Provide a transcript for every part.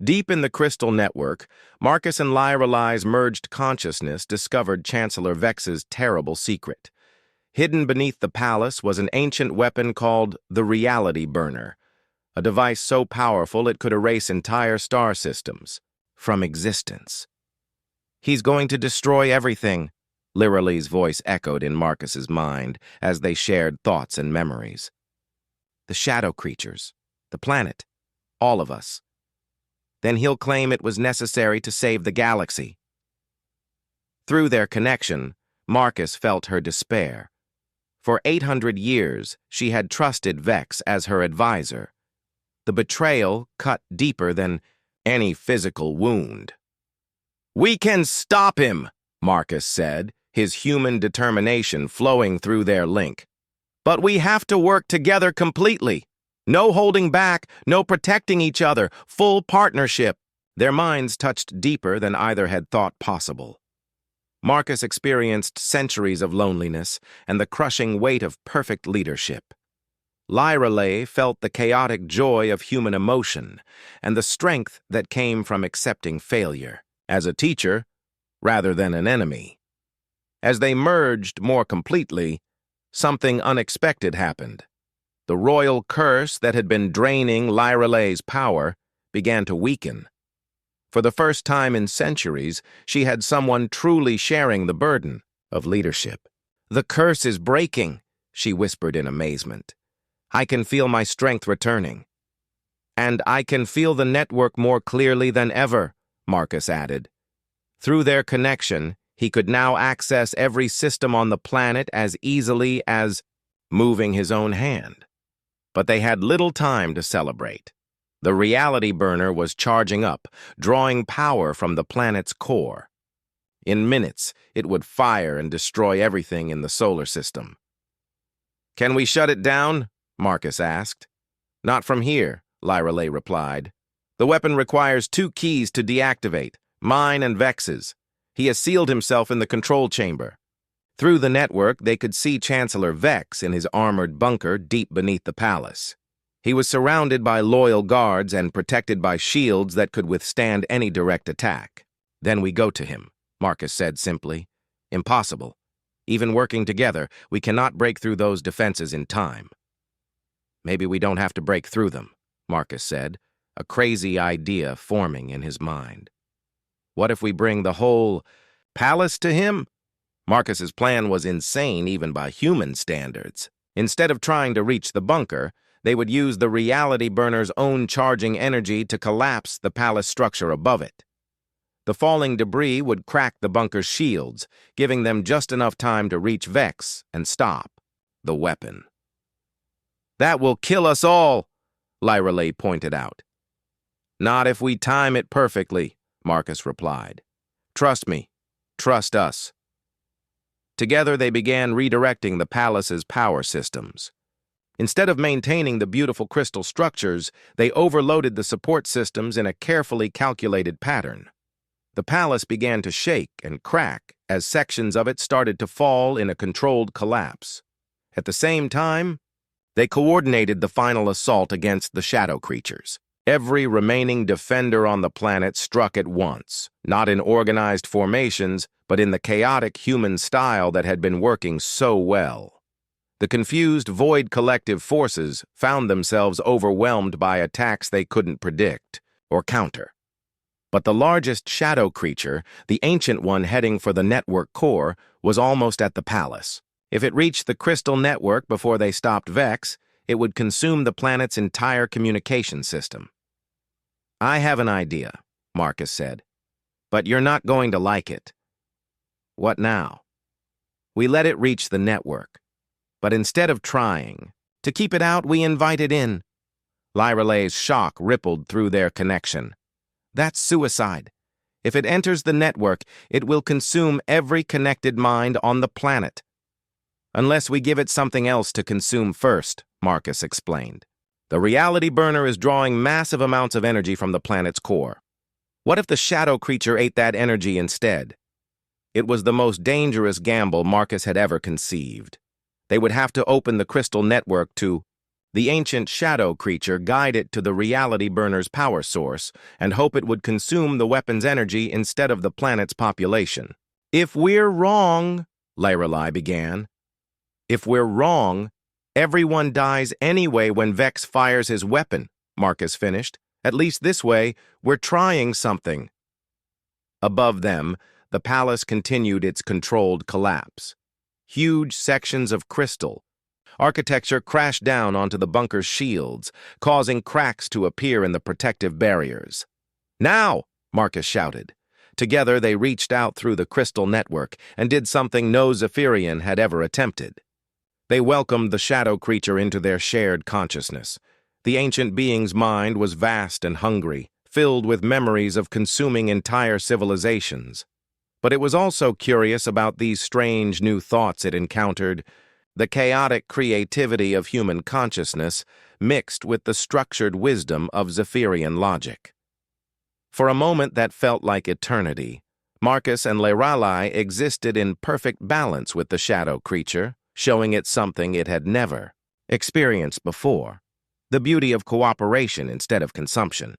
Deep in the crystal network, Marcus and Lyralai's merged consciousness discovered Chancellor Vex's terrible secret. Hidden beneath the palace was an ancient weapon called the Reality Burner, a device so powerful it could erase entire star systems from existence. "He's going to destroy everything," Lyralai's voice echoed in Marcus's mind as they shared thoughts and memories. "The shadow creatures, the planet, all of us. Then he'll claim it was necessary to save the galaxy." Through their connection, Marcus felt her despair. For 800 years, she had trusted Vex as her advisor. The betrayal cut deeper than any physical wound. "We can stop him," Marcus said, his human determination flowing through their link. "But we have to work together completely. No holding back, no protecting each other, full partnership." Their minds touched deeper than either had thought possible. Marcus experienced centuries of loneliness and the crushing weight of perfect leadership. Lyralai felt the chaotic joy of human emotion and the strength that came from accepting failure as a teacher rather than an enemy. As they merged more completely, something unexpected happened. The royal curse that had been draining Lyralai's power began to weaken. For the first time in centuries, she had someone truly sharing the burden of leadership. "The curse is breaking," she whispered in amazement. "I can feel my strength returning." "And I can feel the network more clearly than ever," Marcus added. Through their connection, he could now access every system on the planet as easily as moving his own hand. But they had little time to celebrate. The Reality Burner was charging up, drawing power from the planet's core. In minutes, it would fire and destroy everything in the solar system. "Can we shut it down?" Marcus asked. "Not from here," Lyralai replied. "The weapon requires 2 keys to deactivate, mine and Vex's. He has sealed himself in the control chamber." Through the network, they could see Chancellor Vex in his armored bunker deep beneath the palace. He was surrounded by loyal guards and protected by shields that could withstand any direct attack. "Then we go to him," Marcus said simply. "Impossible. Even working together, we cannot break through those defenses in time." "Maybe we don't have to break through them," Marcus said, a crazy idea forming in his mind. "What if we bring the whole palace to him?" Marcus's plan was insane even by human standards. Instead of trying to reach the bunker, they would use the Reality Burner's own charging energy to collapse the palace structure above it. The falling debris would crack the bunker's shields, giving them just enough time to reach Vex and stop the weapon. "That will kill us all," Lyralai pointed out. "Not if we time it perfectly," Marcus replied. "Trust me. Trust us." Together they began redirecting the palace's power systems. Instead of maintaining the beautiful crystal structures, they overloaded the support systems in a carefully calculated pattern. The palace began to shake and crack as sections of it started to fall in a controlled collapse. At the same time, they coordinated the final assault against the shadow creatures. Every remaining defender on the planet struck at once, not in organized formations, but in the chaotic human style that had been working so well. The confused Void collective forces found themselves overwhelmed by attacks they couldn't predict or counter. But the largest shadow creature, the ancient one heading for the network core, was almost at the palace. If it reached the crystal network before they stopped Vex, it would consume the planet's entire communication system. "I have an idea," Marcus said, "but you're not going to like it." "What now?" "We let it reach the network. But instead of trying to keep it out, we invite it in." Lyralai's shock rippled through their connection. "That's suicide. If it enters the network, it will consume every connected mind on the planet." "Unless we give it something else to consume first," Marcus explained. "The Reality Burner is drawing massive amounts of energy from the planet's core. What if the shadow creature ate that energy instead?" It was the most dangerous gamble Marcus had ever conceived. They would have to open the crystal network to The ancient shadow creature guide it to the reality burner's power source and hope it would consume the weapon's energy instead of the planet's population. If we're wrong, Lorelei began. If we're wrong, everyone dies anyway when Vex fires his weapon, Marcus finished. At least this way, we're trying something. Above them, the palace continued its controlled collapse. Huge sections of crystal architecture crashed down onto the bunker's shields, causing cracks to appear in the protective barriers. Now, Marcus shouted. Together they reached out through the crystal network and did something no Zephyrian had ever attempted. They welcomed the shadow creature into their shared consciousness. The ancient being's mind was vast and hungry, filled with memories of consuming entire civilizations. But it was also curious about these strange new thoughts it encountered, the chaotic creativity of human consciousness mixed with the structured wisdom of Zephyrian logic. For a moment that felt like eternity, Marcus and Lorelei existed in perfect balance with the shadow creature, showing it something it had never experienced before, the beauty of cooperation instead of consumption.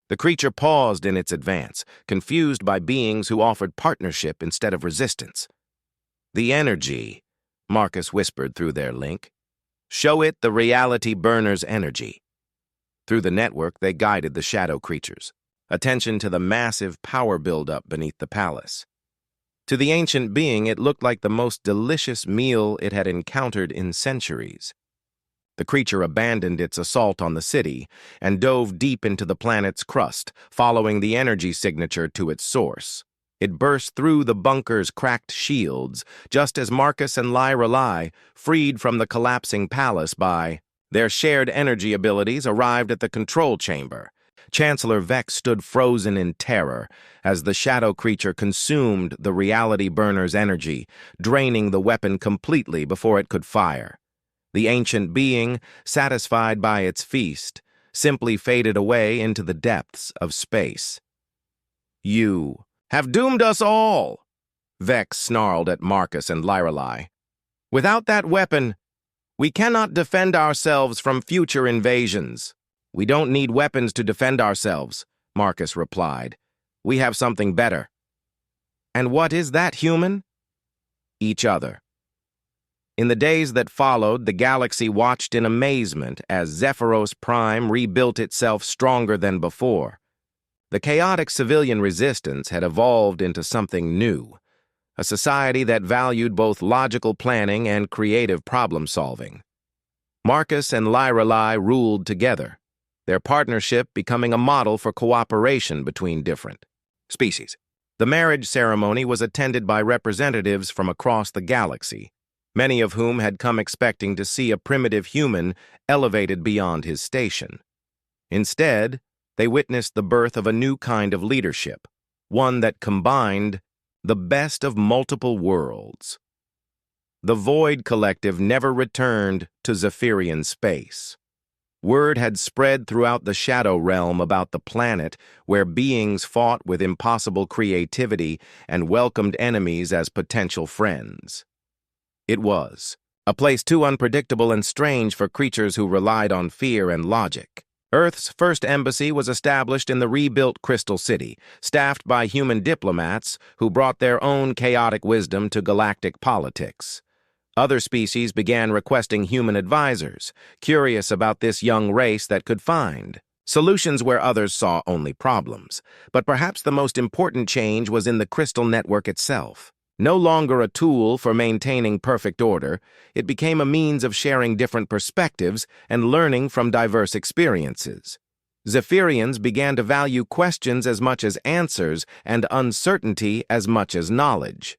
The creature paused in its advance, confused by beings who offered partnership instead of resistance. The energy, Marcus whispered through their link. Show it the reality burner's energy. Through the network, they guided the shadow creatures, attention to the massive power buildup beneath the palace. To the ancient being, it looked like the most delicious meal it had encountered in centuries. The creature abandoned its assault on the city and dove deep into the planet's crust, following the energy signature to its source. It burst through the bunker's cracked shields, just as Marcus and Lorelei, freed from the collapsing palace by their shared energy abilities, arrived at the control chamber. Chancellor Vex stood frozen in terror as the shadow creature consumed the reality burner's energy, draining the weapon completely before it could fire. The ancient being, satisfied by its feast, simply faded away into the depths of space. You have doomed us all, Vex snarled at Marcus and Lorelei. Without that weapon, we cannot defend ourselves from future invasions. We don't need weapons to defend ourselves, Marcus replied. We have something better. And what is that, human? Each other. In the days that followed, the galaxy watched in amazement as Zephyros Prime rebuilt itself stronger than before. The chaotic civilian resistance had evolved into something new, a society that valued both logical planning and creative problem-solving. Marcus and Lorelei ruled together, their partnership becoming a model for cooperation between different species. The marriage ceremony was attended by representatives from across the galaxy, many of whom had come expecting to see a primitive human elevated beyond his station. Instead, they witnessed the birth of a new kind of leadership, one that combined the best of multiple worlds. The Void Collective never returned to Zephyrian space. Word had spread throughout the Shadow Realm about the planet where beings fought with impossible creativity and welcomed enemies as potential friends. It was a place too unpredictable and strange for creatures who relied on fear and logic. Earth's first embassy was established in the rebuilt Crystal City, staffed by human diplomats who brought their own chaotic wisdom to galactic politics. Other species began requesting human advisors, curious about this young race that could find solutions where others saw only problems. But perhaps the most important change was in the crystal network itself. No longer a tool for maintaining perfect order, it became a means of sharing different perspectives and learning from diverse experiences. Zephyrians began to value questions as much as answers and uncertainty as much as knowledge.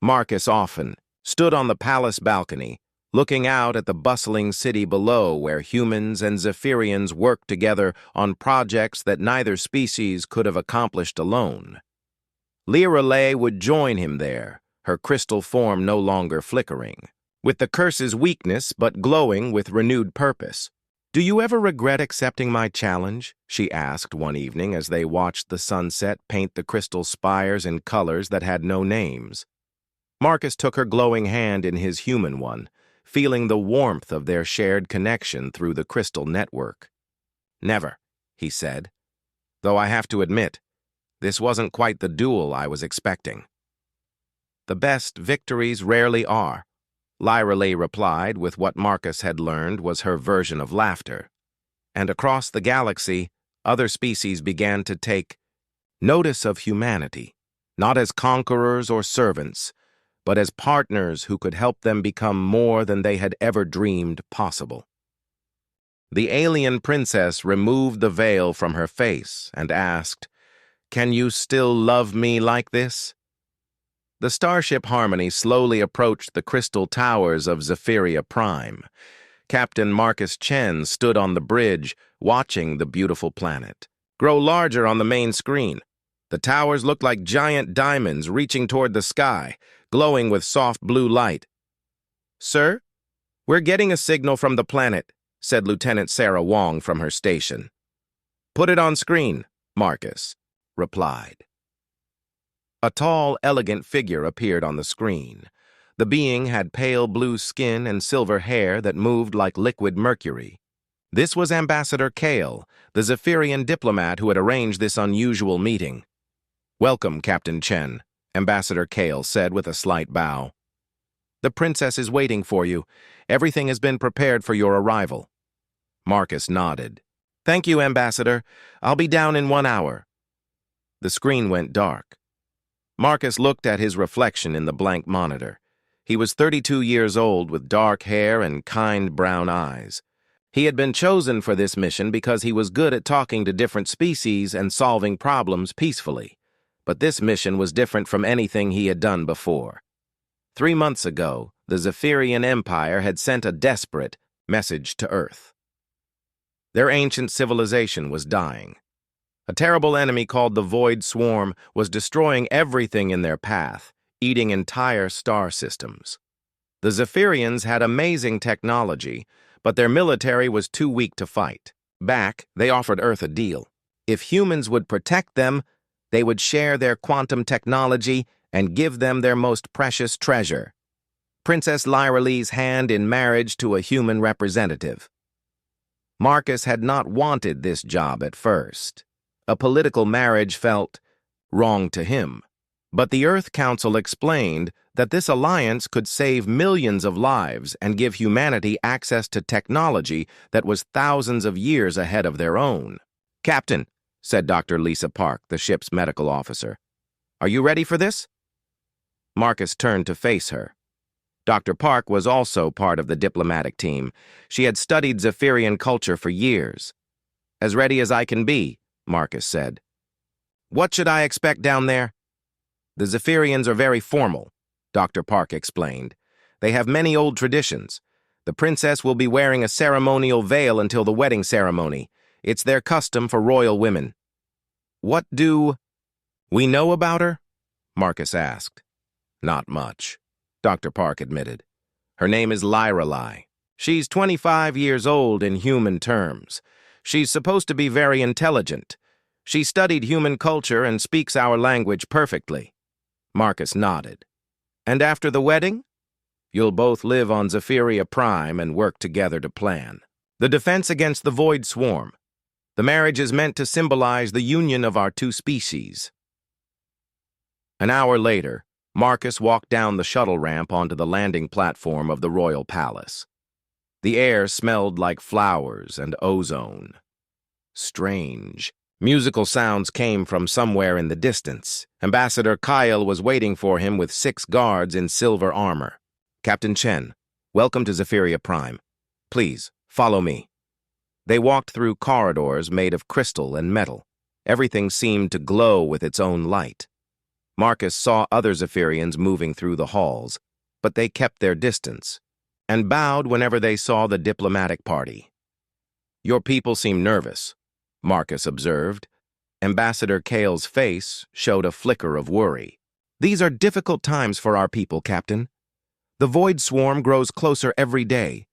Marcus often stood on the palace balcony, looking out at the bustling city below where humans and Zephyrians worked together on projects that neither species could have accomplished alone. Lorelei would join him there, her crystal form no longer flickering, with the curse's weakness but glowing with renewed purpose. "Do you ever regret accepting my challenge?" she asked one evening as they watched the sunset paint the crystal spires in colors that had no names. Marcus took her glowing hand in his human one, feeling the warmth of their shared connection through the crystal network. "Never," he said, "though I have to admit, this wasn't quite the duel I was expecting." "The best victories rarely are," Lyra replied with what Marcus had learned was her version of laughter. And across the galaxy, other species began to take notice of humanity, not as conquerors or servants, but as partners who could help them become more than they had ever dreamed possible. The alien princess removed the veil from her face and asked, "Can you still love me like this?" The starship Harmony slowly approached the crystal towers of Scifi Prime. Captain Marcus Chen stood on the bridge, watching the beautiful planet grow larger on the main screen. The towers looked like giant diamonds reaching toward the sky, glowing with soft blue light. "Sir, we're getting a signal from the planet," said Lieutenant Sarah Wong from her station. "Put it on screen," Marcus replied. A tall, elegant figure appeared on the screen. The being had pale blue skin and silver hair that moved like liquid mercury. This was Ambassador Kale, the Scifian diplomat who had arranged this unusual meeting. "Welcome, Captain Chen," Ambassador Kale said with a slight bow. "The princess is waiting for you. Everything has been prepared for your arrival." Marcus nodded. "Thank you, Ambassador. I'll be down in 1 hour." The screen went dark. Marcus looked at his reflection in the blank monitor. He was 32 years old with dark hair and kind brown eyes. He had been chosen for this mission because he was good at talking to different species and solving problems peacefully. But this mission was different from anything he had done before. 3 months ago, the Scifian Empire had sent a desperate message to Earth. Their ancient civilization was dying. A terrible enemy called the Void Swarm was destroying everything in their path, eating entire star systems. The Scifians had amazing technology, but their military was too weak to fight. Back, they offered Earth a deal. If humans would protect them, they would share their quantum technology and give them their most precious treasure, Princess Lyra's hand in marriage to a human representative. Marcus had not wanted this job at first. A political marriage felt wrong to him. But the Earth Council explained that this alliance could save millions of lives and give humanity access to technology that was thousands of years ahead of their own. "Captain," said Dr. Lisa Park, the ship's medical officer, "are you ready for this?" Marcus turned to face her. Dr. Park was also part of the diplomatic team. She had studied Scifian culture for years. "As ready as I can be," Marcus said. "What should I expect down there?" "The Scifians are very formal," Dr. Park explained. "They have many old traditions. The princess will be wearing a ceremonial veil until the wedding ceremony. It's their custom for royal women." "What do we know about her?" Marcus asked. "Not much," Dr. Park admitted. "Her name is Lyra. She's 25 years old in human terms. She's supposed to be very intelligent. She studied human culture and speaks our language perfectly." Marcus nodded. "And after the wedding? You'll both live on Scifi Prime and work together to plan the defense against the Void Swarm. The marriage is meant to symbolize the union of our two species." An hour later, Marcus walked down the shuttle ramp onto the landing platform of the Royal Palace. The air smelled like flowers and ozone. Strange. Musical sounds came from somewhere in the distance. Ambassador Kyle was waiting for him with 6 guards in silver armor. "Captain Chen, welcome to Scifi Prime. Please, follow me." They walked through corridors made of crystal and metal. Everything seemed to glow with its own light. Marcus saw other Scifians moving through the halls, but they kept their distance and bowed whenever they saw the diplomatic party. "Your people seem nervous," Marcus observed. Ambassador Kale's face showed a flicker of worry. "These are difficult times for our people, Captain. The Void Swarm grows closer every day.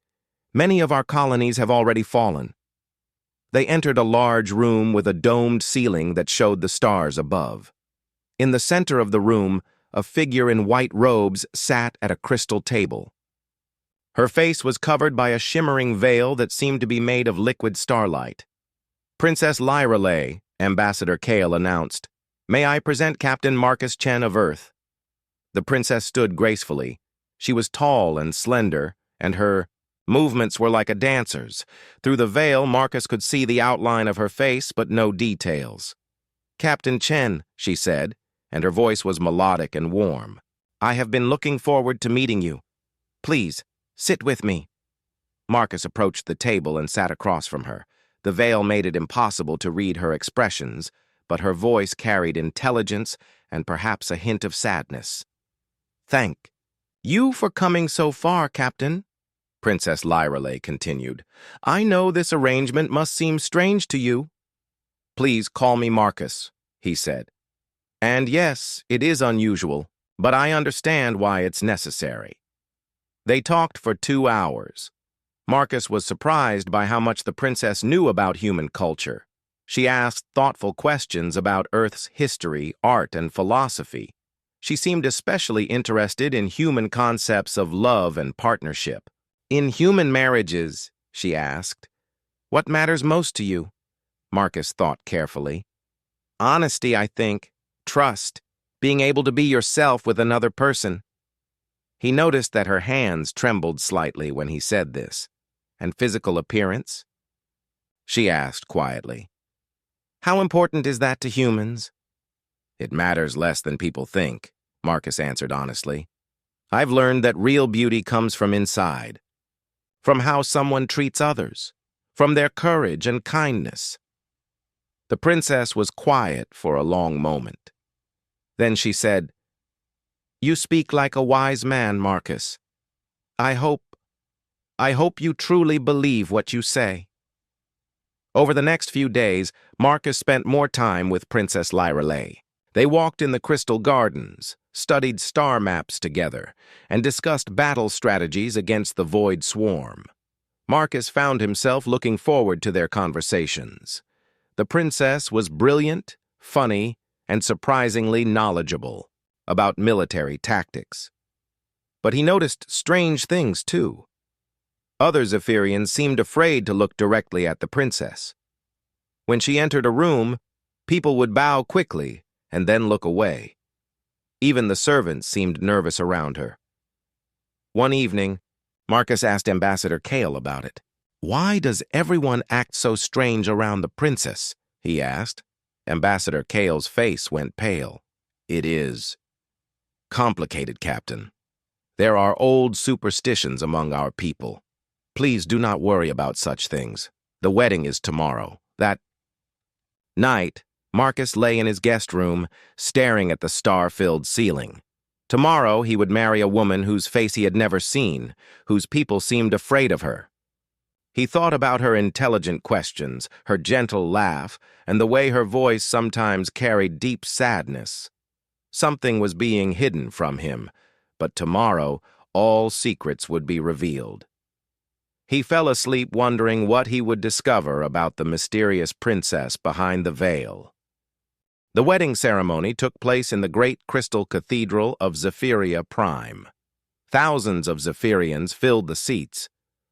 Many of our colonies have already fallen." They entered a large room with a domed ceiling that showed the stars above. In the center of the room, a figure in white robes sat at a crystal table. Her face was covered by a shimmering veil that seemed to be made of liquid starlight. "Princess Lyrelay," Ambassador Kale announced. "May I present Captain Marcus Chen of Earth?" The princess stood gracefully. She was tall and slender, and her movements were like a dancer's. Through the veil, Marcus could see the outline of her face, but no details. "Captain Chen," she said, and her voice was melodic and warm. "I have been looking forward to meeting you. Please, sit with me." Marcus approached the table and sat across from her. The veil made it impossible to read her expressions, but her voice carried intelligence and perhaps a hint of sadness. "Thank you for coming so far, Captain," Princess Lyrelay continued. "I know this arrangement must seem strange to you." "Please call me Marcus," he said. "And yes, it is unusual, but I understand why it's necessary." They talked for 2 hours. Marcus was surprised by how much the princess knew about human culture. She asked thoughtful questions about Earth's history, art, and philosophy. She seemed especially interested in human concepts of love and partnership. "In human marriages," she asked, "what matters most to you?" Marcus thought carefully. "Honesty, I think. Trust. Being able to be yourself with another person." He noticed that her hands trembled slightly when he said this. "And physical appearance?" she asked quietly. "How important is that to humans?" "It matters less than people think," Marcus answered honestly. "I've learned that real beauty comes from inside, from how someone treats others, from their courage and kindness." The princess was quiet for a long moment. Then she said, "You speak like a wise man, Marcus. I hope you truly believe what you say." Over the next few days, Marcus spent more time with Princess Lyrelay. They walked in the crystal gardens, studied star maps together, and discussed battle strategies against the Void Swarm. Marcus found himself looking forward to their conversations. The princess was brilliant, funny, and surprisingly knowledgeable about military tactics. But he noticed strange things, too. Other Zephyrians seemed afraid to look directly at the princess. When she entered a room, people would bow quickly and then look away. Even the servants seemed nervous around her. One evening, Marcus asked Ambassador Kale about it. "Why does everyone act so strange around the princess?" he asked. Ambassador Kale's face went pale. "It is complicated, Captain. There are old superstitions among our people. Please do not worry about such things. The wedding is tomorrow." That night, Marcus lay in his guest room, staring at the star-filled ceiling. Tomorrow, he would marry a woman whose face he had never seen, whose people seemed afraid of her. He thought about her intelligent questions, her gentle laugh, and the way her voice sometimes carried deep sadness. Something was being hidden from him, but tomorrow, all secrets would be revealed. He fell asleep wondering what he would discover about the mysterious princess behind the veil. The wedding ceremony took place in the great crystal cathedral of Zephyria Prime. Thousands of Zephyrians filled the seats,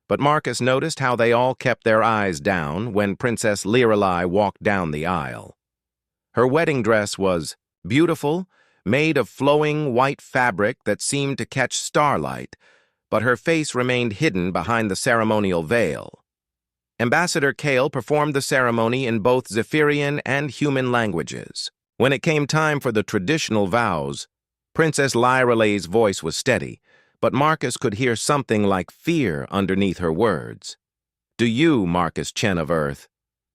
but Marcus noticed how they all kept their eyes down when Princess Lyrelay walked down the aisle. Her wedding dress was beautiful, made of flowing white fabric that seemed to catch starlight, but her face remained hidden behind the ceremonial veil. Ambassador Kale performed the ceremony in both Zephyrian and human languages. When it came time for the traditional vows, Princess Lyrelay's voice was steady, but Marcus could hear something like fear underneath her words. "Do you, Marcus Chen of Earth,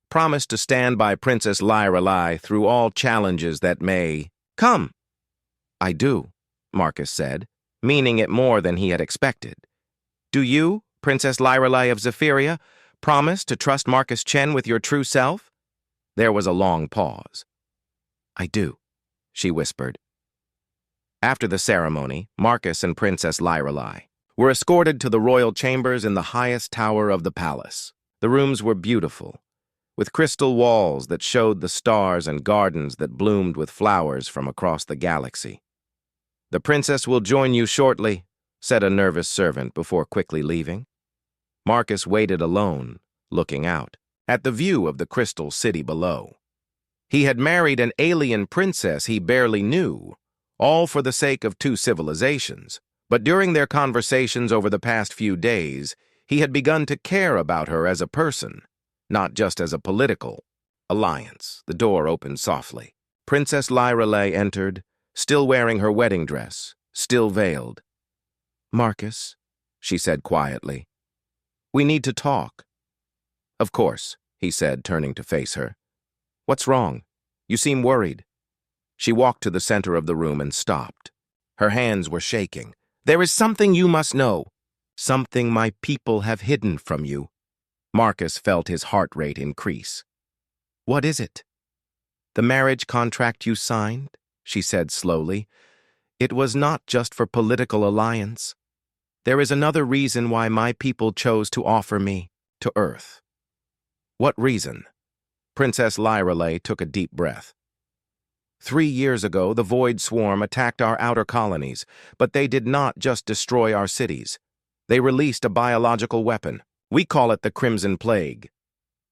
promise to stand by Princess Lyrelay through all challenges that may come?" "I do," Marcus said, meaning it more than he had expected. "Do you, Princess Lyrelay of Zephyria, promise to trust Marcus Chen with your true self?" There was a long pause. "I do," she whispered. After the ceremony, Marcus and Princess Lyrelay were escorted to the royal chambers in the highest tower of the palace. The rooms were beautiful, with crystal walls that showed the stars and gardens that bloomed with flowers from across the galaxy. "The princess will join you shortly," said a nervous servant before quickly leaving. Marcus waited alone, looking out, at the view of the crystal city below. He had married an alien princess he barely knew, all for the sake of two civilizations. But during their conversations over the past few days, he had begun to care about her as a person, not just as a political alliance. The door opened softly. Princess Lyrelei entered, still wearing her wedding dress, still veiled. "Marcus," she said quietly, "we need to talk." "Of course," he said, turning to face her. "What's wrong? You seem worried." She walked to the center of the room and stopped. Her hands were shaking. "There is something you must know. Something my people have hidden from you." Marcus felt his heart rate increase. "What is it?" "The marriage contract you signed," she said slowly. "It was not just for political alliance. There is another reason why my people chose to offer me to Earth." "What reason?" Princess Lyrelei took a deep breath. 3 years ago, the Void Swarm attacked our outer colonies, but they did not just destroy our cities. They released a biological weapon. We call it the Crimson Plague.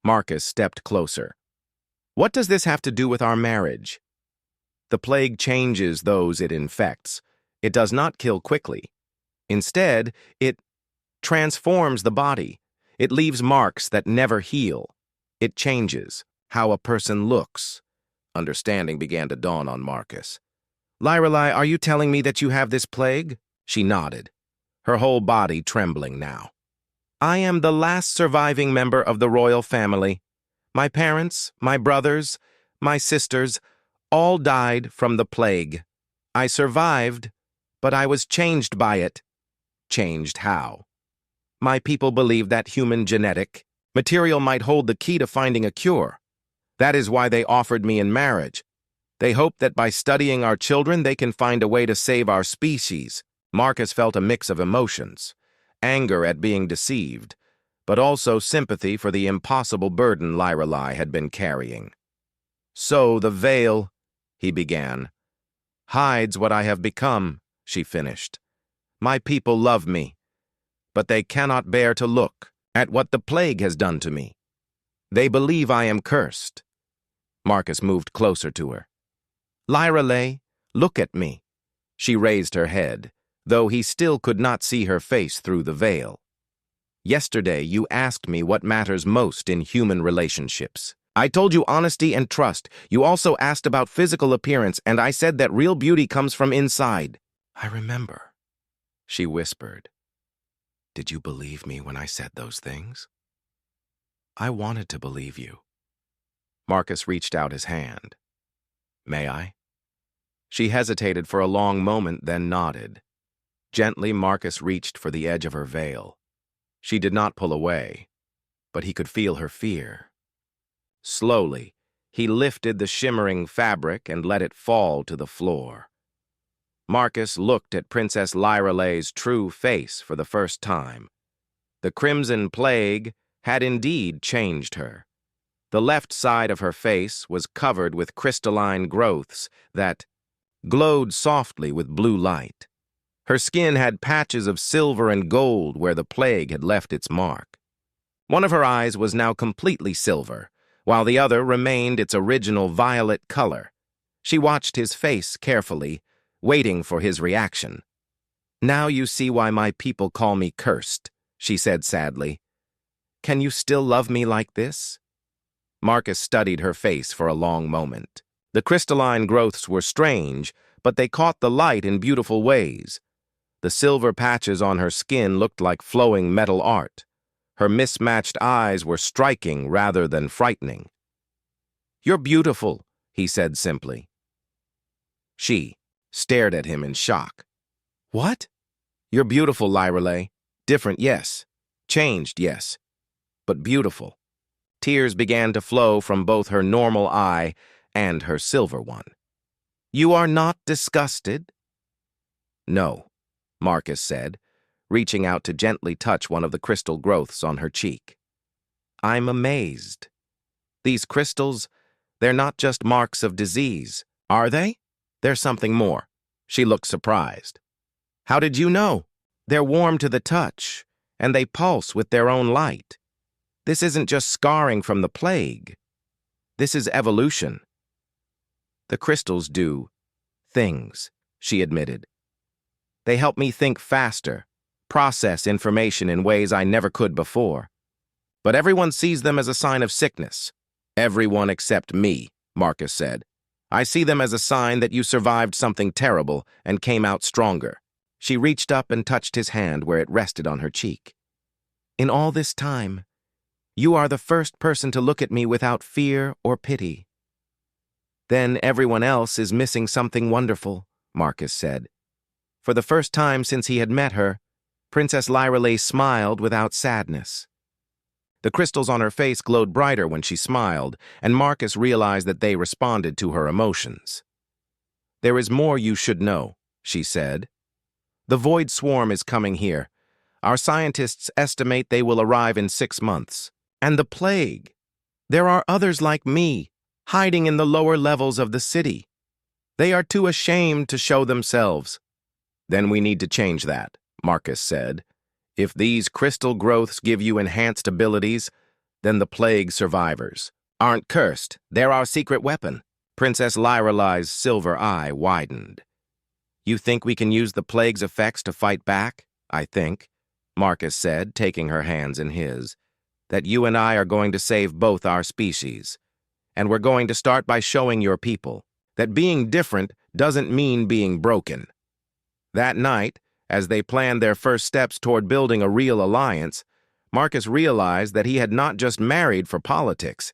Marcus stepped closer. "What does this have to do with our marriage?" "The plague changes those it infects. It does not kill quickly. Instead, it transforms the body. It leaves marks that never heal. It changes how a person looks." Understanding began to dawn on Marcus. "Lyrelei, are you telling me that you have this plague?" She nodded, her whole body trembling now. "I am the last surviving member of the royal family. My parents, my brothers, my sisters, all died from the plague. I survived, but I was changed by it." "Changed how?" "My people believe that human genetic material might hold the key to finding a cure. That is why they offered me in marriage. They hope that by studying our children, they can find a way to save our species." Marcus felt a mix of emotions, anger at being deceived, but also sympathy for the impossible burden Lyrelei had been carrying. "So the veil," he began, "hides what I have become," she finished. "My people love me, but they cannot bear to look at what the plague has done to me. They believe I am cursed." Marcus moved closer to her. "Lyrelei, look at me." She raised her head, though he still could not see her face through the veil. "Yesterday you asked me what matters most in human relationships. I told you honesty and trust. You also asked about physical appearance, and I said that real beauty comes from inside." "I remember," she whispered. "Did you believe me when I said those things?" "I wanted to believe you." Marcus reached out his hand. "May I?" She hesitated for a long moment, then nodded. Gently, Marcus reached for the edge of her veil. She did not pull away, but he could feel her fear. Slowly, he lifted the shimmering fabric and let it fall to the floor. Marcus looked at Princess Lyrelei's true face for the first time. The Crimson Plague had indeed changed her. The left side of her face was covered with crystalline growths that glowed softly with blue light. Her skin had patches of silver and gold where the plague had left its mark. One of her eyes was now completely silver, while the other remained its original violet color. She watched his face carefully, waiting for his reaction. "Now you see why my people call me cursed," she said sadly. "Can you still love me like this?" Marcus studied her face for a long moment. The crystalline growths were strange, but they caught the light in beautiful ways. The silver patches on her skin looked like flowing metal art. Her mismatched eyes were striking rather than frightening. "You're beautiful," he said simply. She stared at him in shock. "What?" "You're beautiful, Lyrelei. Different, yes. Changed, yes. But beautiful." Tears began to flow from both her normal eye and her silver one. "You are not disgusted?" "No," Marcus said, reaching out to gently touch one of the crystal growths on her cheek. "I'm amazed. These crystals, they're not just marks of disease, are they? There's something more." She looked surprised. "How did you know?" They're warm to the touch, and they pulse with their own light. This isn't just scarring from the plague. This is evolution. The crystals do things, she admitted. They help me think faster, process information in ways I never could before. But everyone sees them as a sign of sickness. Everyone except me, Marcus said. I see them as a sign that you survived something terrible and came out stronger. She reached up and touched his hand where it rested on her cheek. In all this time, you are the first person to look at me without fear or pity. Then everyone else is missing something wonderful, Marcus said. For the first time since he had met her, Princess Lyreley smiled without sadness. The crystals on her face glowed brighter when she smiled, and Marcus realized that they responded to her emotions. There is more you should know, she said. The Void Swarm is coming here. Our scientists estimate they will arrive in 6 months. And the plague. There are others like me, hiding in the lower levels of the city. They are too ashamed to show themselves. Then we need to change that, Marcus said. If these crystal growths give you enhanced abilities, then the plague survivors aren't cursed. They're our secret weapon. Princess Lyreley's silver eye widened. You think we can use the plague's effects to fight back? I think, Marcus said, taking her hands in his, that you and I are going to save both our species. And we're going to start by showing your people that being different doesn't mean being broken. That night, as they planned their first steps toward building a real alliance, Marcus realized that he had not just married for politics.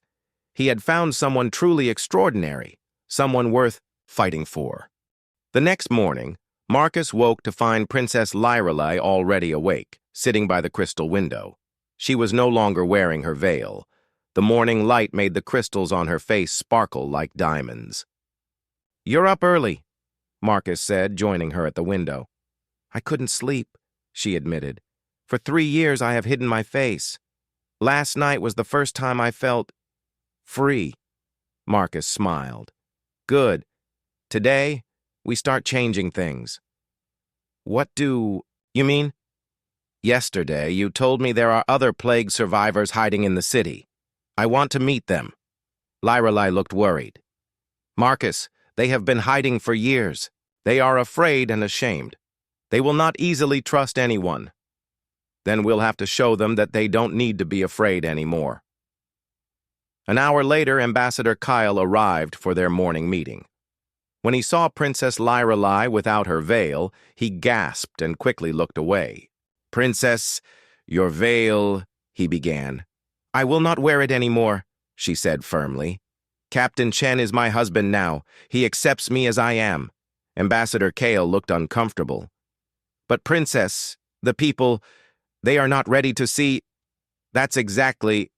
He had found someone truly extraordinary, someone worth fighting for. The next morning, Marcus woke to find Princess Lyreley already awake, sitting by the crystal window. She was no longer wearing her veil. The morning light made the crystals on her face sparkle like diamonds. "You're up early," Marcus said, joining her at the window. "I couldn't sleep," she admitted. "For 3 years I have hidden my face. Last night was the first time I felt free." Marcus smiled. "Good. Today, we start changing things." "What do you mean?" "Yesterday, you told me there are other plague survivors hiding in the city. I want to meet them." Lyreley looked worried. "Marcus, they have been hiding for years. They are afraid and ashamed. They will not easily trust anyone. Then we'll have to show them that they don't need to be afraid anymore." An hour later, Ambassador Kyle arrived for their morning meeting. When he saw Princess Lyreley without her veil, he gasped and quickly looked away. "Princess, your veil," he began. "I will not wear it anymore," she said firmly. "Captain Chen is my husband now. He accepts me as I am." Ambassador Kale looked uncomfortable. "But Princess, the people, they are not ready to see—" "That's exactly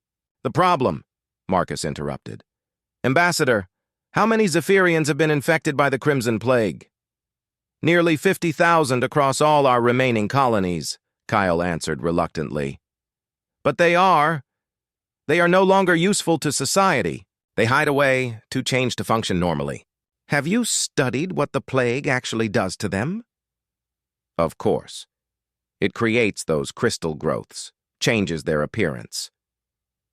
the problem," Marcus interrupted. "Ambassador, how many Zephyrians have been infected by the Crimson Plague?" "Nearly 50,000 across all our remaining colonies," Kyle answered reluctantly. "But they are no longer useful to society. They hide away, too changed to function normally. Have you studied what the plague actually does to them?" "Of course. It creates those crystal growths, changes their appearance."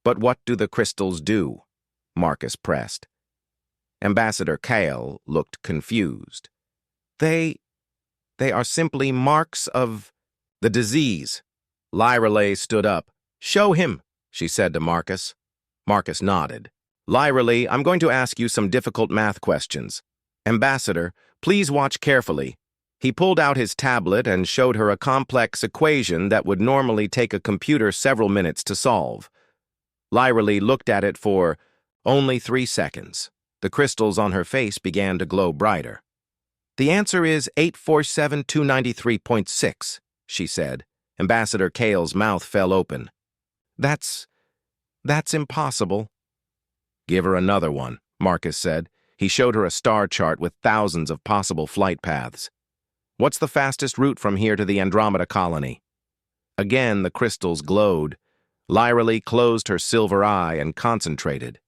"But what do the crystals do?" Marcus pressed. Ambassador Kale looked confused. They are simply marks of the disease." Lyreley stood up. "Show him," she said to Marcus. Marcus nodded. "Lyreley, I'm going to ask you some difficult math questions. Ambassador, please watch carefully." He pulled out his tablet and showed her a complex equation that would normally take a computer several minutes to solve. Lyreley looked at it for only 3 seconds. The crystals on her face began to glow brighter. "The answer is 847,293.6, she said. Ambassador Kale's mouth fell open. That's impossible." "Give her another one," Marcus said. He showed her a star chart with thousands of possible flight paths. "What's the fastest route from here to the Andromeda colony?" Again, the crystals glowed. Lyreley closed her silver eye and concentrated.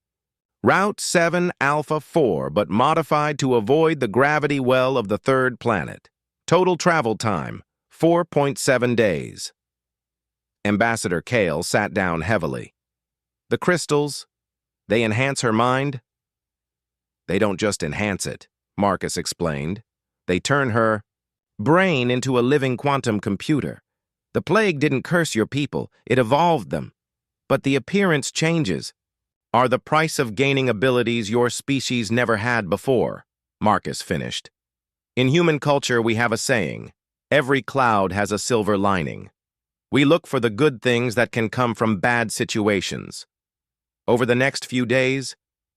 "Route 7 Alpha 4, but modified to avoid the gravity well of the third planet. Total travel time, 4.7 days. Ambassador Kale sat down heavily. The crystals, they enhance her mind? They don't just enhance it, Marcus explained. They turn her brain into a living quantum computer. The plague didn't curse your people, it evolved them. But the appearance changes are the price of gaining abilities your species never had before, Marcus finished. In human culture, we have a saying, every cloud has a silver lining. We look for the good things that can come from bad situations. Over the next few days,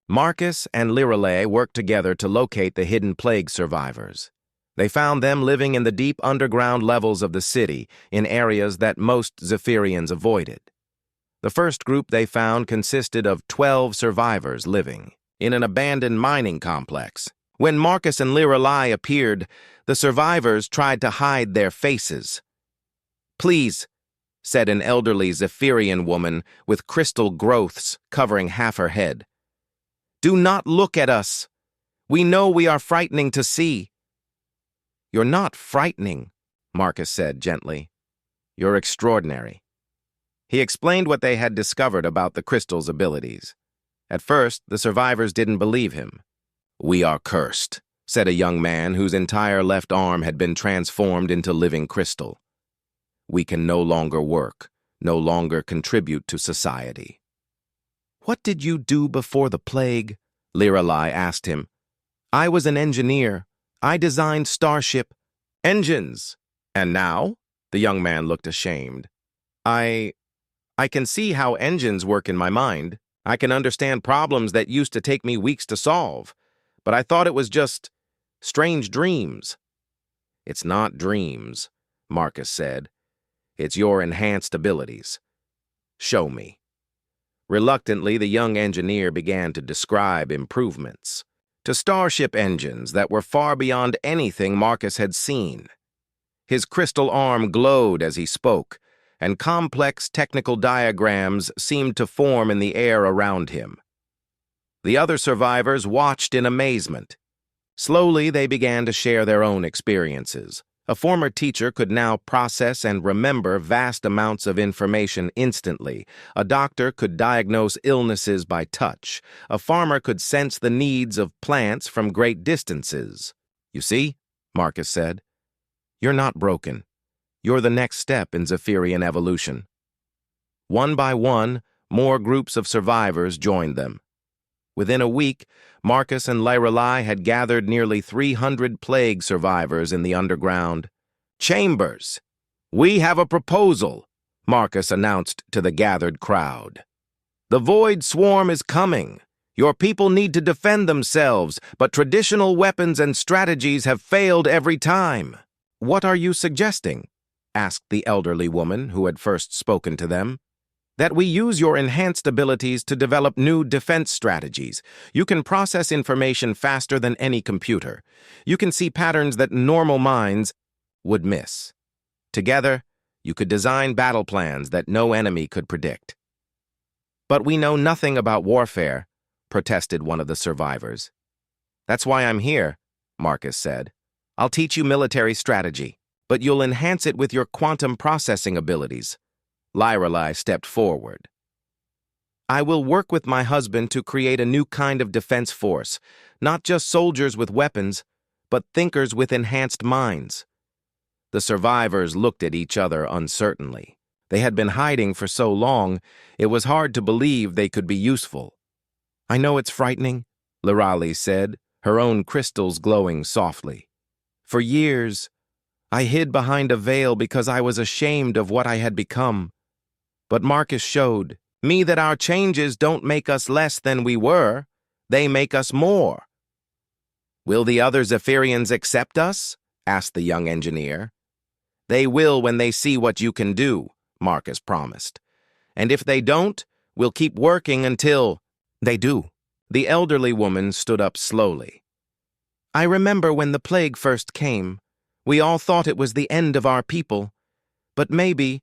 Marcus and Lirelei worked together to locate the hidden plague survivors. They found them living in the deep underground levels of the city, in areas that most Zephyrians avoided. The first group they found consisted of 12 survivors living in an abandoned mining complex. When Marcus and Lirelei appeared, the survivors tried to hide their faces. "Please," said an elderly Zephyrian woman with crystal growths covering half her head. "Do not look at us. We know we are frightening to see." "You're not frightening," Marcus said gently. "You're extraordinary." He explained what they had discovered about the crystal's abilities. At first, the survivors didn't believe him. "We are cursed," said a young man whose entire left arm had been transformed into living crystal. "We can no longer work, no longer contribute to society." "What did you do before the plague?" Lirelei asked him. "I was an engineer. I designed starship engines." "And now?" The young man looked ashamed. I can see how engines work in my mind. I can understand problems that used to take me weeks to solve. But I thought it was just strange dreams." "It's not dreams," Marcus said. "It's your enhanced abilities. Show me." Reluctantly, the young engineer began to describe improvements to starship engines that were far beyond anything Marcus had seen. His crystal arm glowed as he spoke, and complex technical diagrams seemed to form in the air around him. The other survivors watched in amazement. Slowly, they began to share their own experiences. A former teacher could now process and remember vast amounts of information instantly. A doctor could diagnose illnesses by touch. A farmer could sense the needs of plants from great distances. "You see," Marcus said, "you're not broken. You're the next step in Zephyrian evolution." One by one, more groups of survivors joined them. Within a week, Marcus and Lirelei had gathered nearly 300 plague survivors in the underground chambers. "We have a proposal," Marcus announced to the gathered crowd. "The Void Swarm is coming. Your people need to defend themselves, but traditional weapons and strategies have failed every time." "What are you suggesting?" asked the elderly woman who had first spoken to them. "That we use your enhanced abilities to develop new defense strategies. You can process information faster than any computer. You can see patterns that normal minds would miss. Together, you could design battle plans that no enemy could predict." "But we know nothing about warfare," protested one of the survivors. "That's why I'm here," Marcus said. "I'll teach you military strategy, but you'll enhance it with your quantum processing abilities." Lirelei stepped forward. "I will work with my husband to create a new kind of defense force, not just soldiers with weapons, but thinkers with enhanced minds." The survivors looked at each other uncertainly. They had been hiding for so long, it was hard to believe they could be useful. "I know it's frightening," Lirelei said, her own crystals glowing softly. "For years, I hid behind a veil because I was ashamed of what I had become. But Marcus showed me that our changes don't make us less than we were. They make us more." "Will the other Zephyrians accept us?" asked the young engineer. "They will when they see what you can do," Marcus promised. "And if they don't, we'll keep working until they do." The elderly woman stood up slowly. "I remember when the plague first came. We all thought it was the end of our people. But maybe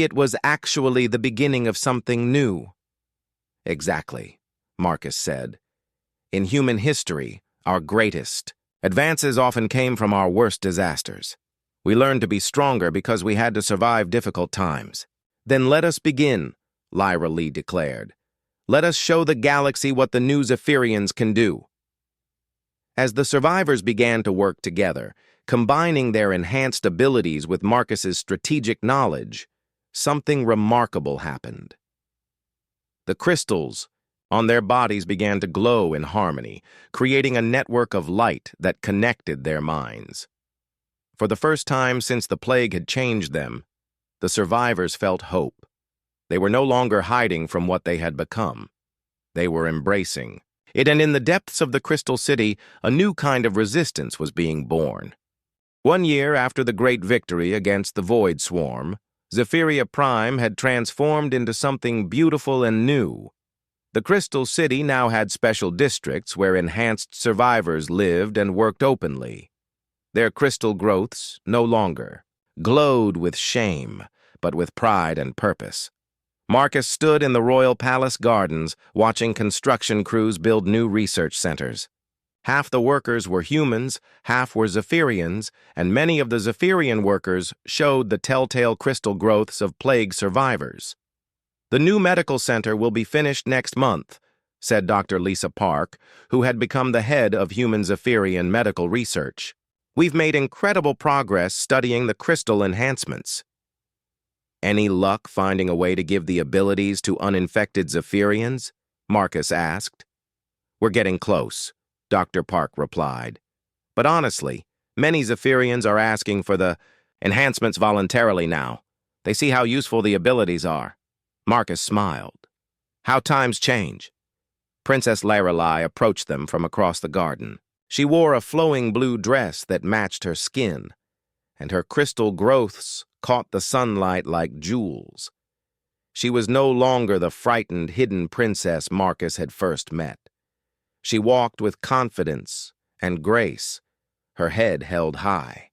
it was actually the beginning of something new." "Exactly," Marcus said. "In human history, our greatest advances often came from our worst disasters. We learned to be stronger because we had to survive difficult times. Then let us begin, Lyra Lee declared. Let us show the galaxy what the new Zephyrians can do. As the survivors began to work together, combining their enhanced abilities with Marcus's strategic knowledge, something remarkable happened. The crystals on their bodies began to glow in harmony, creating a network of light that connected their minds. For the first time since the plague had changed them, the survivors felt hope. They were no longer hiding from what they had become. They were embracing it, and in the depths of the Crystal City, a new kind of resistance was being born. 1 year after the great victory against the Void Swarm, Zephyria Prime had transformed into something beautiful and new. The Crystal City now had special districts where enhanced survivors lived and worked openly. Their crystal growths no longer glowed with shame, but with pride and purpose. Marcus stood in the Royal Palace gardens, watching construction crews build new research centers. Half the workers were humans, half were Zephyrians, and many of the Zephyrian workers showed the telltale crystal growths of plague survivors. The new medical center will be finished next month, said Dr. Lisa Park, who had become the head of human Zephyrian medical research. We've made incredible progress studying the crystal enhancements. Any luck finding a way to give the abilities to uninfected Zephyrians? Marcus asked. We're getting close, Dr. Park replied. But honestly, many Zephyrians are asking for the enhancements voluntarily now. They see how useful the abilities are. Marcus smiled. How times change. Princess Lorelei approached them from across the garden. She wore a flowing blue dress that matched her skin, and her crystal growths caught the sunlight like jewels. She was no longer the frightened, hidden princess Marcus had first met. She walked with confidence and grace, her head held high.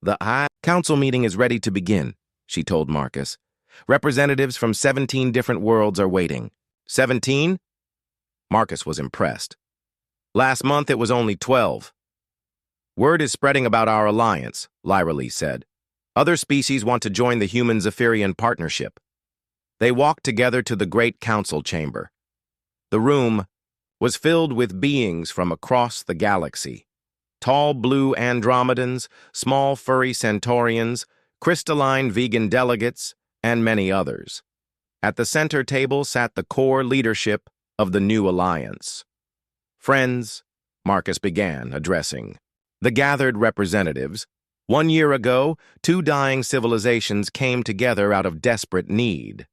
The council meeting is ready to begin, she told Marcus. Representatives from 17 different worlds are waiting. 17? Marcus was impressed. Last month it was only 12. Word is spreading about our alliance, Lyra Lee said. Other species want to join the human Zephyrian partnership. They walked together to the great council chamber. The room was filled with beings from across the galaxy. Tall blue Andromedans, small furry Centaurians, crystalline vegan delegates, and many others. At the center table sat the core leadership of the new alliance. Friends, Marcus began, addressing the gathered representatives. 1 year ago, 2 dying civilizations came together out of desperate need.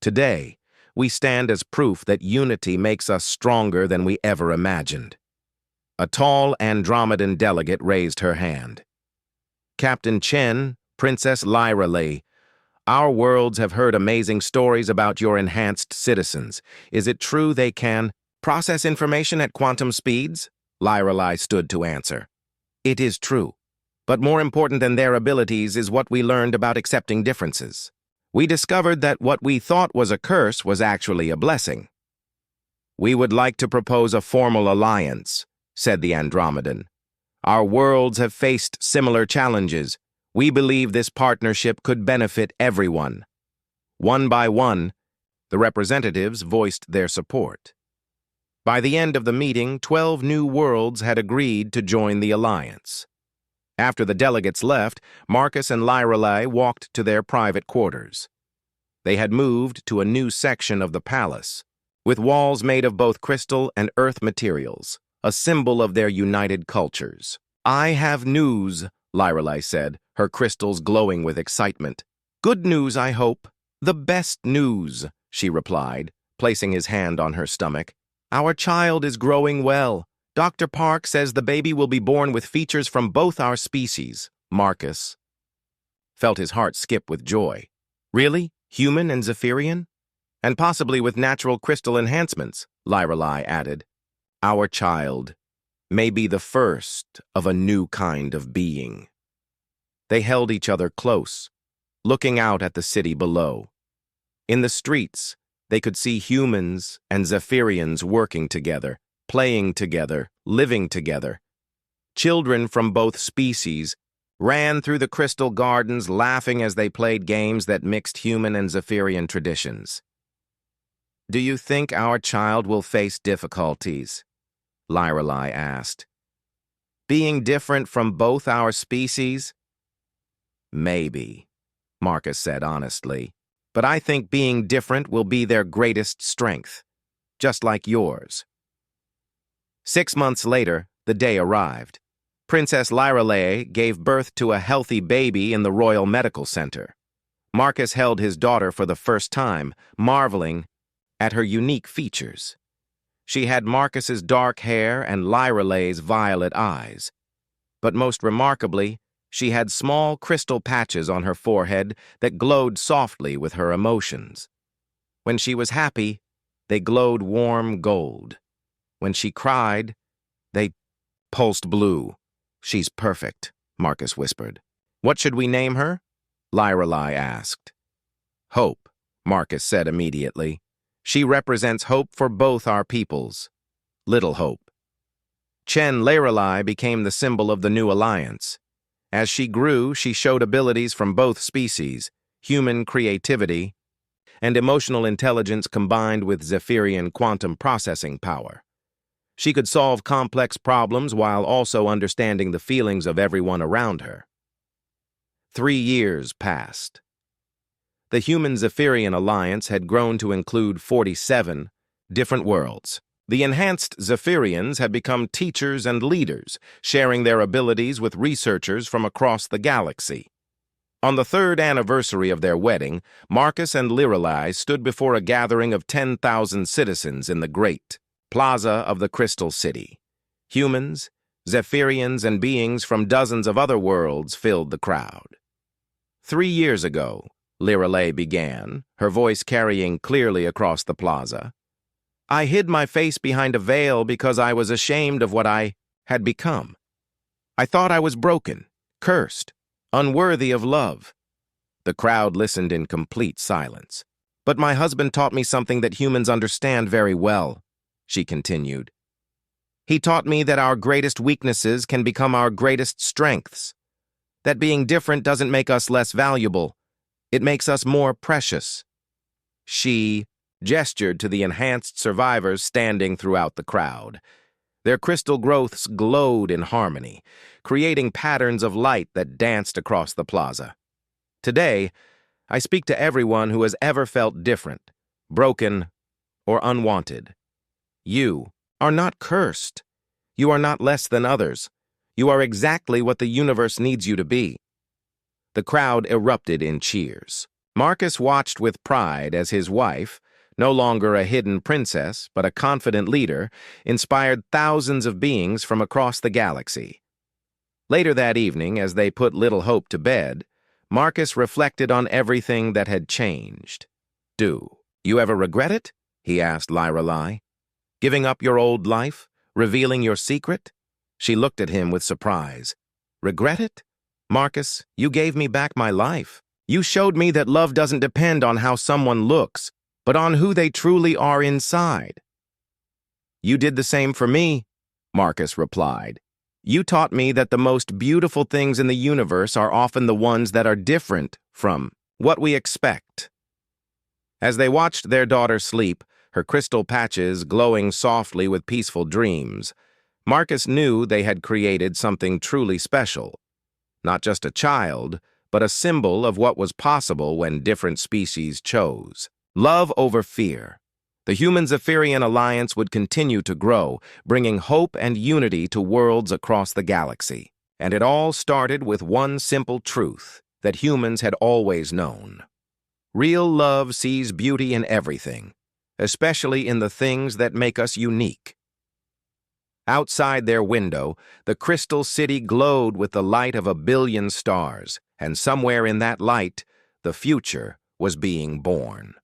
Today, we stand as proof that unity makes us stronger than we ever imagined. A tall Andromedan delegate raised her hand. Captain Chen, Princess Lyra Lee, our worlds have heard amazing stories about your enhanced citizens. Is it true they can process information at quantum speeds? Lyra Lee stood to answer. It is true. But more important than their abilities is what we learned about accepting differences. We discovered that what we thought was a curse was actually a blessing. We would like to propose a formal alliance, said the Andromedan. Our worlds have faced similar challenges. We believe this partnership could benefit everyone. One by one, the representatives voiced their support. By the end of the meeting, 12 new worlds had agreed to join the alliance. After the delegates left, Marcus and Lyra Lee walked to their private quarters. They had moved to a new section of the palace, with walls made of both crystal and earth materials, a symbol of their united cultures. I have news, Lyra Lee said, her crystals glowing with excitement. Good news, I hope. The best news, she replied, placing his hand on her stomach. Our child is growing well. Dr. Park says the baby will be born with features from both our species. Marcus felt his heart skip with joy. Really? Human and Zephyrian? And possibly with natural crystal enhancements, Lyra Lee added. Our child may be the first of a new kind of being. They held each other close, looking out at the city below. In the streets, they could see humans and Zephyrians working together, playing together, living together. Children from both species ran through the crystal gardens laughing as they played games that mixed human and Zephyrian traditions. "Do you think our child will face difficulties?" Lyrelai asked. "Being different from both our species?" "Maybe," Marcus said honestly. "But I think being different will be their greatest strength, just like yours." 6 months later, the day arrived. Princess Lyrelai gave birth to a healthy baby in the Royal Medical Center. Marcus held his daughter for the first time, marveling at her unique features. She had Marcus's dark hair and Lyrelai's violet eyes. But most remarkably, she had small crystal patches on her forehead that glowed softly with her emotions. When she was happy, they glowed warm gold. When she cried, they pulsed blue. "She's perfect," Marcus whispered. "What should we name her?" Lyrelai asked. "Hope," Marcus said immediately. "She represents hope for both our peoples. Little Hope." Chen Lyrelai became the symbol of the new alliance. As she grew, she showed abilities from both species, human creativity and emotional intelligence combined with Zephyrian quantum processing power. She could solve complex problems while also understanding the feelings of everyone around her. 3 years passed. The Human-Zephyrian Alliance had grown to include 47 different worlds. The enhanced Zephyrians had become teachers and leaders, sharing their abilities with researchers from across the galaxy. On the 3rd anniversary of their wedding, Marcus and Lyrelai stood before a gathering of 10,000 citizens in the great Plaza of the Crystal City. Humans, Zephyrians, and beings from dozens of other worlds filled the crowd. 3 years ago, Lyrelai began, her voice carrying clearly across the plaza, "I hid my face behind a veil because I was ashamed of what I had become. I thought I was broken, cursed, unworthy of love." The crowd listened in complete silence. "But my husband taught me something that humans understand very well," she continued. "He taught me that our greatest weaknesses can become our greatest strengths. That being different doesn't make us less valuable. It makes us more precious." She gestured to the enhanced survivors standing throughout the crowd. Their crystal growths glowed in harmony, creating patterns of light that danced across the plaza. "Today, I speak to everyone who has ever felt different, broken, or unwanted. You are not cursed. You are not less than others. You are exactly what the universe needs you to be." The crowd erupted in cheers. Marcus watched with pride as his wife, no longer a hidden princess, but a confident leader, inspired thousands of beings from across the galaxy. Later that evening, as they put Little Hope to bed, Marcus reflected on everything that had changed. "Do you ever regret it?" he asked Lyrelai. "Giving up your old life? Revealing your secret?" She looked at him with surprise. "Regret it? Marcus, you gave me back my life. You showed me that love doesn't depend on how someone looks, but on who they truly are inside." "You did the same for me," Marcus replied. "You taught me that the most beautiful things in the universe are often the ones that are different from what we expect." As they watched their daughter sleep, her crystal patches glowing softly with peaceful dreams, Marcus knew they had created something truly special. Not just a child, but a symbol of what was possible when different species chose. Love over fear. The Human-Zephyrian Alliance would continue to grow, bringing hope and unity to worlds across the galaxy. And it all started with one simple truth that humans had always known. Real love sees beauty in everything, especially in the things that make us unique. Outside their window, the crystal city glowed with the light of 1 billion stars, and somewhere in that light, the future was being born.